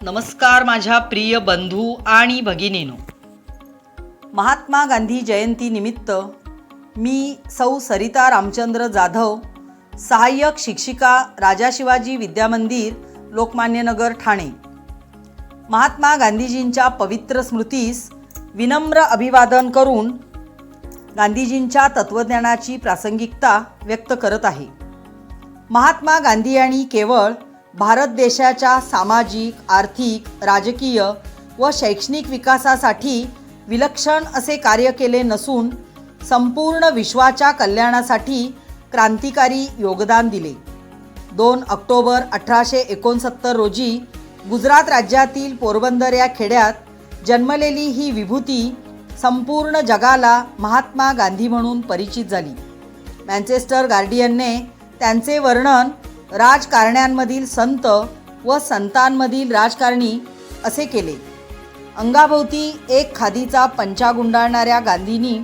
नमस्कार माझ्या प्रिय बंधू आणि भगिनीनो. महात्मा गांधी जयंती निमित्त मी सौ सरिता रामचंद्र जाधव, सहाय्यक शिक्षिका, राजा शिवाजी विद्यामंदिर, लोकमान्य नगर, ठाणे, महात्मा गांधीजींच्या पवित्र स्मृतीस विनम्र अभिवादन करून गांधीजींच्या तत्त्वज्ञानाची प्रासंगिकता व्यक्त करत आहे. महात्मा गांधी यांनी केवळ भारत देशाच्या सामाजिक, आर्थिक, राजकीय व शैक्षणिक विकासासाठी विलक्षण असे कार्य केले नसून संपूर्ण विश्वाच्या कल्याणासाठी क्रांतिकारी योगदान दिले. 2 ऑक्टोबर 1869 रोजी गुजरात राज्यातील पोरबंदर या खेड्यात जन्मलेली ही विभूती संपूर्ण जगाला महात्मा गांधी म्हणून परिचित झाली. मँचेस्टर गार्डियनने त्यांचे वर्णन राजकारण्यांमधील संत व संतांमधील राजकारणी असे केले. अंगाभोवती एक खादीचा पंचा गुंडाळणाऱ्या गांधींनी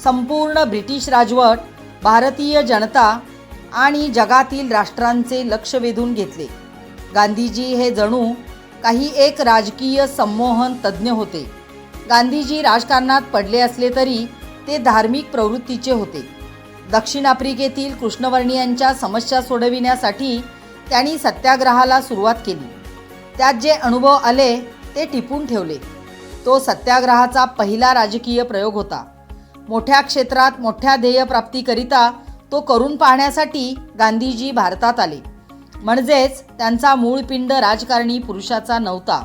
संपूर्ण ब्रिटिश राजवट, भारतीय जनता आणि जगातील राष्ट्रांचे लक्ष वेधून घेतले. गांधीजी हे जणू काही एक राजकीय संमोहन तज्ज्ञ होते. गांधीजी राजकारणात पडले असले तरी ते धार्मिक प्रवृत्तीचे होते. दक्षिण आफ्रिकेतील कृष्णवर्णीयांच्या समस्या सोडविण्यासाठी त्यांनी सत्याग्रहाला सुरुवात केली. त्यात जे अनुभव आले ते टिपून ठेवले. तो सत्याग्रहाचा पहिला राजकीय प्रयोग होता. मोठ्या क्षेत्रात मोठ्या ध्येयप्राप्तीकरिता तो करून पाहण्यासाठी गांधीजी भारतात आले. म्हणजेच त्यांचा मूळ पिंड राजकारणी पुरुषाचा नव्हता.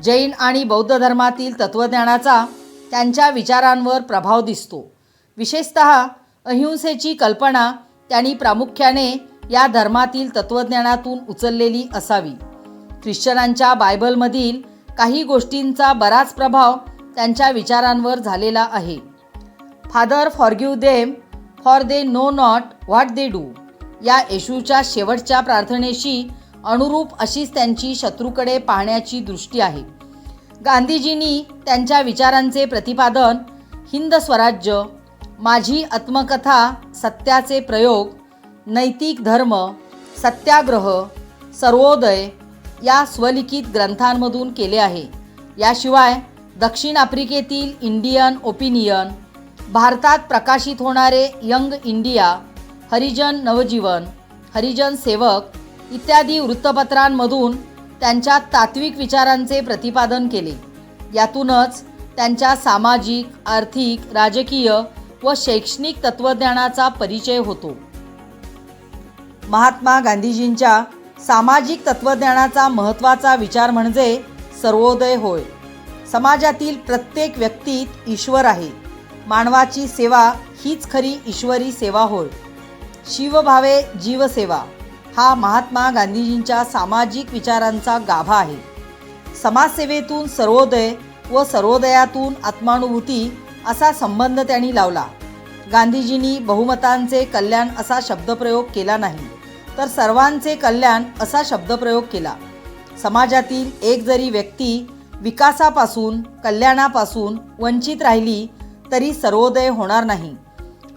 जैन आणि बौद्ध धर्मातील तत्त्वज्ञानाचा त्यांच्या विचारांवर प्रभाव दिसतो. विशेषतः अहिंसेची कल्पना त्यांनी प्रामुख्याने या धर्मातील तत्त्वज्ञानातून उचललेली असावी. ख्रिश्चनांच्या बायबलमधील काही गोष्टींचा बराच प्रभाव त्यांच्या विचारांवर झालेला आहे. Father forgive them for they know not what they do या येशूच्या शेवटच्या प्रार्थनेशी अनुरूप अशीच त्यांची शत्रूकडे पाहण्याची दृष्टी आहे. गांधीजींनी त्यांच्या विचारांचे प्रतिपादन हिंद स्वराज्य, माझी आत्मकथा, सत्याचे प्रयोग, नैतिक धर्म, सत्याग्रह, सर्वोदय या स्वलिखित ग्रंथांमधून केले आहे. याशिवाय दक्षिण आफ्रिकेतील इंडियन ओपिनियन, भारतात प्रकाशित होणारे यंग इंडिया, हरिजन नवजीवन, हरिजन सेवक इत्यादी वृत्तपत्रांमधून त्यांच्या तात्विक विचारांचे प्रतिपादन केले. यातूनच त्यांच्या सामाजिक, आर्थिक, राजकीय व शैक्षणिक तत्त्वज्ञानाचा परिचय होतो. महात्मा गांधीजींच्या सामाजिक तत्त्वज्ञानाचा महत्त्वाचा विचार म्हणजे सर्वोदय होय. समाजातील प्रत्येक व्यक्तीत ईश्वर आहे. मानवाची सेवा हीच खरी ईश्वरी सेवा होय. शिवभावे जीवसेवा हा महात्मा गांधीजींच्या सामाजिक विचारांचा गाभा आहे. समाजसेवेतून सर्वोदय व सर्वोदयातून आत्मानुभूती असा संबंध त्यांनी लावला. गांधीजींनी बहुमतांचे कल्याण असा शब्दप्रयोग केला नाही, तर सर्वांचे कल्याण असा शब्दप्रयोग केला. समाजातील एक जरी व्यक्ती विकासापासून, कल्याणापासून वंचित राहिली तरी सर्वोदय होणार नाही.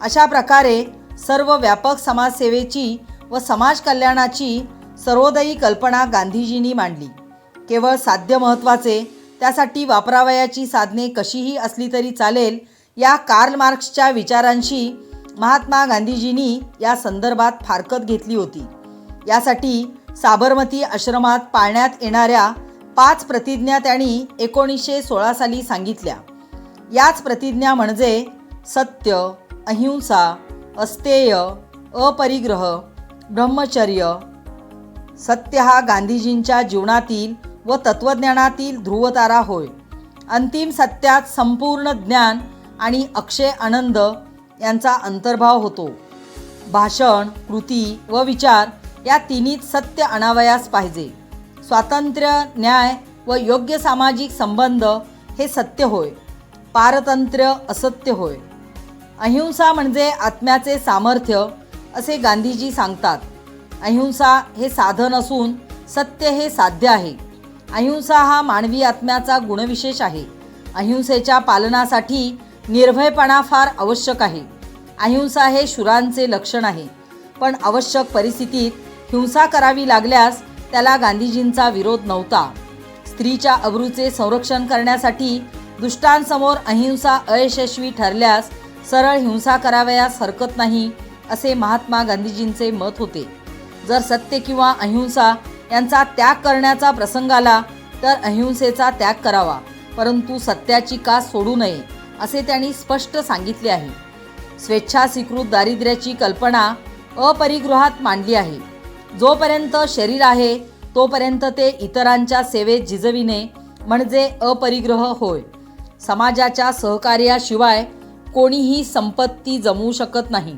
अशा प्रकारे सर्व व्यापक समाजसेवेची व समाज कल्याणाची सर्वोदयी कल्पना गांधीजींनी मांडली. केवळ साध्य महत्त्वाचे, त्यासाठी वापरावयाची साधने कशीही असली तरी चालेल या कार्ल मार्क्सच्या विचारांशी महात्मा गांधीजींनी या संदर्भात फारकत घेतली होती. यासाठी साबरमती आश्रमात पाळण्यात येणाऱ्या 5 प्रतिज्ञा त्यांनी 1916 साली सांगितल्या. याच प्रतिज्ञा म्हणजे सत्य, अहिंसा, अस्तेय, अपरिग्रह, ब्रह्मचर्य. सत्य हा गांधीजींच्या जीवनातील व तत्त्वज्ञानातील ध्रुवतारा होय. अंतिम सत्यात संपूर्ण ज्ञान आणि अक्षय आनंद यांचा अंतर्भाव होतो. भाषण, कृती व विचार या तिन्हीत सत्य आणावयास पाहिजे. स्वातंत्र्य, न्याय व योग्य सामाजिक संबंध हे सत्य होय. पारतंत्र्य असत्य होय. अहिंसा म्हणजे आत्म्याचे सामर्थ्य असे गांधीजी सांगतात. अहिंसा हे साधन असून सत्य हे साध्य आहे. अहिंसा हा मानवी आत्म्याचा गुणविशेष आहे. अहिंसेच्या पालनासाठी निर्भयपणा फार आवश्यक आहे. अहिंसा हे शूरांचे लक्षण आहे. पण आवश्यक परिस्थितीत हिंसा करावी लागल्यास त्याला गांधीजींचा विरोध नव्हता. स्त्रीच्या अब्रूचे संरक्षण करण्यासाठी दुष्टांसमोर अहिंसा अयशस्वी ठरल्यास सरळ हिंसा करावयास हरकत नाही, असे महात्मा गांधीजींचे मत होते. जर सत्य किंवा अहिंसा यांचा त्याग करण्याचा प्रसंग आला तर अहिंसेचा त्याग करावा, परंतु सत्याची कास सोडू नये, असे त्यांनी स्पष्ट सांगितले आहे. स्वेच्छास्वीकृत दारिद्र्याची कल्पना अपरिग्रहात मांडली आहे. जोपर्यंत शरीर आहे तोपर्यंत ते इतरांच्या सेवेत झिजविणे म्हणजे अपरिग्रह होय. समाजाच्या सहकार्याशिवाय कोणीही संपत्ती जमवू शकत नाही.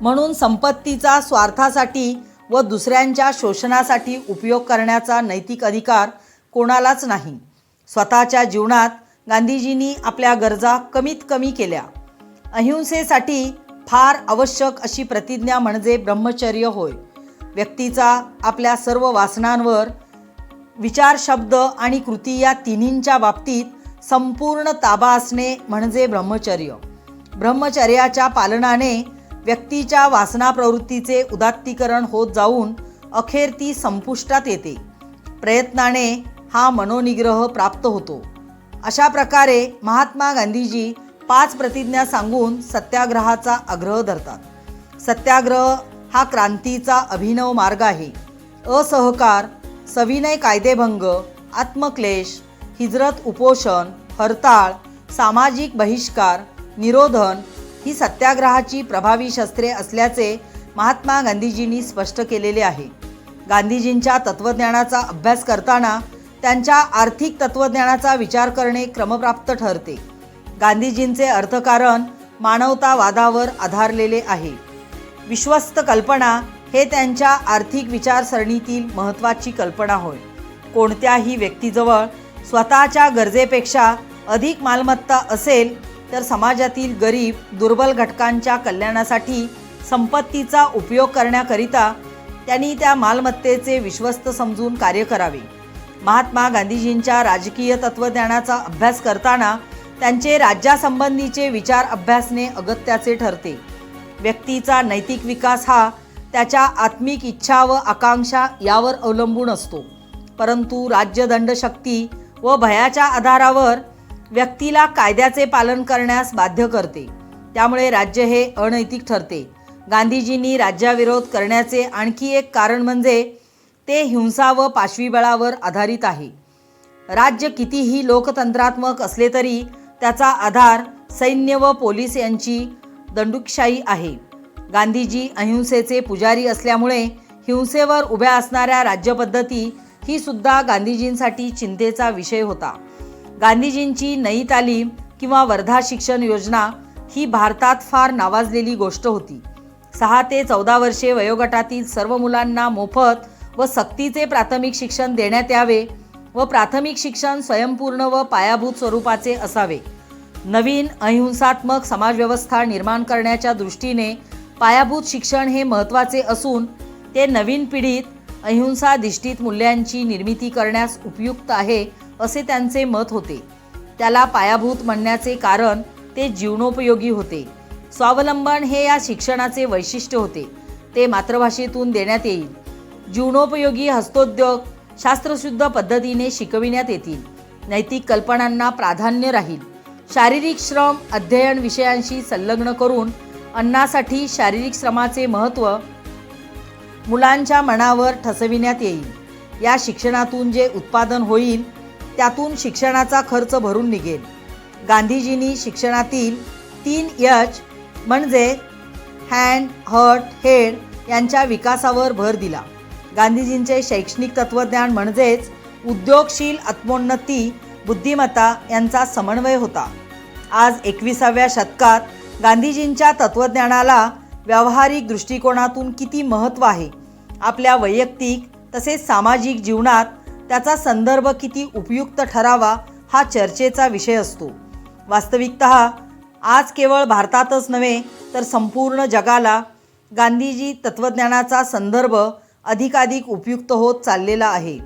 म्हणून संपत्तीचा स्वार्थासाठी व दुसऱ्यांच्या शोषणासाठी उपयोग करण्याचा नैतिक अधिकार कोणालाच नाही. स्वतःच्या जीवनात गांधीजींनी आपल्या गरजा कमीत कमी केल्या. अहिंसेसाठी फार आवश्यक अशी प्रतिज्ञा म्हणजे ब्रह्मचर्य होय. व्यक्तीचा आपल्या सर्व वासनांवर विचार, शब्द आणि कृती या तिन्हींच्या बाबतीत संपूर्ण ताबा असणे म्हणजे ब्रह्मचर्य. ब्रह्मचर्याच्या पालनाने व्यक्तीच्या वासना प्रवृत्तीचे उदात्तीकरण होत जाऊन अखेर ती संपुष्टात येते. प्रयत्नाने हा मनोनिग्रह प्राप्त होतो. अशा प्रकारे महात्मा गांधीजी 5 प्रतिज्ञा सांगून सत्याग्रहाचा आग्रह धरतात. सत्याग्रह हा क्रांतीचा अभिनव मार्ग आहे. असहकार, सविनय कायदेभंग, आत्मक्लेश, हिजरत, उपोषण, हरताळ, सामाजिक बहिष्कार, निरोधन ही सत्याग्रहाची प्रभावी शस्त्रे असल्याचे महात्मा गांधीजींनी स्पष्ट केलेले आहे. गांधीजींच्या तत्त्वज्ञानाचा अभ्यास करताना त्यांच्या आर्थिक तत्त्वज्ञानाचा विचार करणे क्रमप्राप्त ठरते. गांधीजींचे अर्थकारण मानवतावादावर आधारलेले आहे. विश्वस्त कल्पना हे त्यांच्या आर्थिक विचारसरणीतील महत्त्वाची कल्पना होय. कोणत्याही व्यक्तीजवळ स्वतःच्या गरजेपेक्षा अधिक मालमत्ता असेल तर समाजातील गरीब दुर्बल घटकांच्या कल्याणासाठी संपत्तीचा उपयोग करण्याकरिता त्यांनी त्या मालमत्तेचे विश्वस्त समजून कार्य करावे. महात्मा गांधीजींच्या राजकीय तत्त्वज्ञानाचा अभ्यास करताना त्यांचे राज्यासंबंधीचे विचार अभ्यासणे अगत्याचे ठरते. व्यक्तीचा नैतिक विकास हा त्याच्या आत्मिक इच्छा व आकांक्षा यावर अवलंबून असतो, परंतु राज्यदंडशक्ती व भयाच्या आधारावर व्यक्तीला कायद्याचे पालन करण्यास बाध्य करते. त्यामुळे राज्य हे अनैतिक ठरते. गांधीजींनी राज्याविरोध करण्याचे आणखी एक कारण म्हणजे ते हिंसा व पाशवीबळावर आधारित आहे. राज्य कितीही लोकतंत्रात्मक असले तरी त्याचा आधार सैन्य व पोलीस यांची दंडुकशाही आहे. गांधीजी अहिंसेचे पुजारी असल्यामुळे हिंसेवर उभ्या असणाऱ्या राज्यपद्धती ही सुद्धा गांधीजींसाठी चिंतेचा विषय होता. गांधीजींची नई तालीम किंवा वर्धा शिक्षण योजना ही भारतात फार नावाजलेली गोष्ट होती. 6 ते 14 वर्षे वयोगटातील सर्व मुलांना मोफत व सक्तीचे प्राथमिक शिक्षण देण्यात यावे व प्राथमिक शिक्षण स्वयंपूर्ण व पायाभूत स्वरूपाचे असावे. नवीन अहिंसात्मक समाजव्यवस्था निर्माण करण्याच्या दृष्टीने पायाभूत शिक्षण हे महत्त्वाचे असून ते नवीन पिढीत अहिंसाधिष्ठित मूल्यांची निर्मिती करण्यास उपयुक्त आहे, असे त्यांचे मत होते. त्याला पायाभूत म्हणण्याचे कारण ते जीवनोपयोगी होते. स्वावलंबन हे या शिक्षणाचे वैशिष्ट्य होते. ते मातृभाषेतून देण्यात येईल. जीवनोपयोगी हस्तोद्योग शास्त्रशुद्ध पद्धतीने शिकविण्यात येतील. नैतिक कल्पनांना प्राधान्य राहील. शारीरिक श्रम अध्ययन विषयांशी संलग्न करून अन्नासाठी शारीरिक श्रमाचे महत्त्व मुलांच्या मनावर ठसविण्यात येईल. या शिक्षणातून जे उत्पादन होईल त्यातून शिक्षणाचा खर्च भरून निघेल. गांधीजींनी शिक्षणातील 3 H म्हणजे हँड, हर्ट, हेड यांच्या विकासावर भर दिला. गांधीजींचे शैक्षणिक तत्त्वज्ञान म्हणजेच उद्योगशील आत्मोन्नती, बुद्धिमत्ता यांचा समन्वय होता. आज 21व्या शतकात गांधीजींच्या तत्त्वज्ञानाला व्यावहारिक दृष्टिकोनातून किती महत्त्व आहे. आपल्या वैयक्तिक तसेच सामाजिक जीवनात त्याचा संदर्भ किती उपयुक्त ठरावा हा चर्चेचा विषय असतो. वास्तविकतः आज केवळ भारतातच नव्हे तर संपूर्ण जगाला गांधीजी तत्त्वज्ञानाचा संदर्भ अधिकाधिक उपयुक्त होत चाललेला आहे.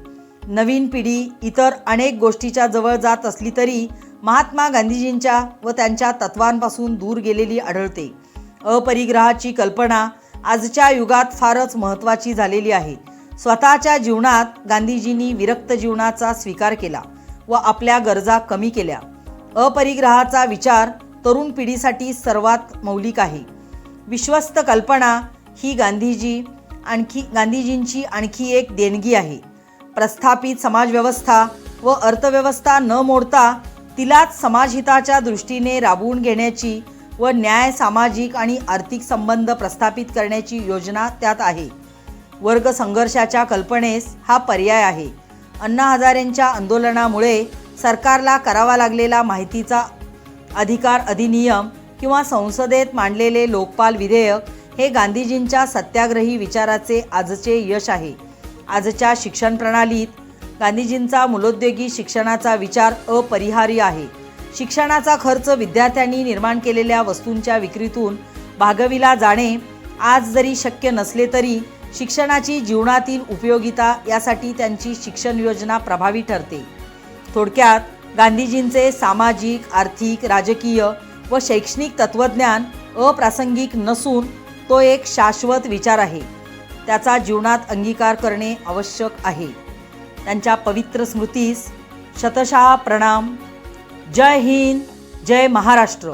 नवीन पिढी इतर अनेक गोष्टीच्या जवळ जात असली तरी महात्मा गांधीजींच्या व त्यांच्या तत्वांपासून दूर गेलेली आढळते. अपरिग्रहाची कल्पना आजच्या युगात फारच महत्त्वाची झालेली आहे. स्वतःच्या जीवनात गांधीजींनी विरक्त जीवनाचा स्वीकार केला व आपल्या गरजा कमी केल्या. अपरिग्रहाचा विचार तरुण पिढीसाठी सर्वात मौलिक आहे. विश्वस्त कल्पना ही गांधीजींची आणखी एक देणगी आहे. प्रस्थापित समाजव्यवस्था व अर्थव्यवस्था न मोडता तिलाच समाजहिताच्या दृष्टीने राबवून घेण्याची व न्याय, सामाजिक आणि आर्थिक संबंध प्रस्थापित करण्याची योजना त्यात आहे. वर्ग संघर्षाच्या कल्पनेस हा पर्याय आहे. अण्णा हजारेंच्या आंदोलनामुळे सरकारला करावा लागलेला माहितीचा अधिकार अधिनियम किंवा संसदेत मांडलेले लोकपाल विधेयक हे गांधीजींच्या सत्याग्रही विचाराचे आजचे यश आहे. आजच्या शिक्षण प्रणालीत गांधीजींचा मूलोद्योगी शिक्षणाचा विचार अपरिहार्य आहे. शिक्षणाचा खर्च विद्यार्थ्यांनी निर्माण केलेल्या वस्तूंच्या विक्रीतून भागविला जाणे आज जरी शक्य नसले तरी शिक्षणाची जीवनातील उपयोगिता यासाठी त्यांची शिक्षण योजना प्रभावी ठरते. थोडक्यात गांधीजींचे सामाजिक, आर्थिक, राजकीय व शैक्षणिक तत्त्वज्ञान अप्रासंगिक नसून तो एक शाश्वत विचार आहे. त्याचा जीवनात अंगीकार करणे आवश्यक आहे. त्यांच्या पवित्र स्मृतीस शतशः प्रणाम. जय हिंद, जय महाराष्ट्र.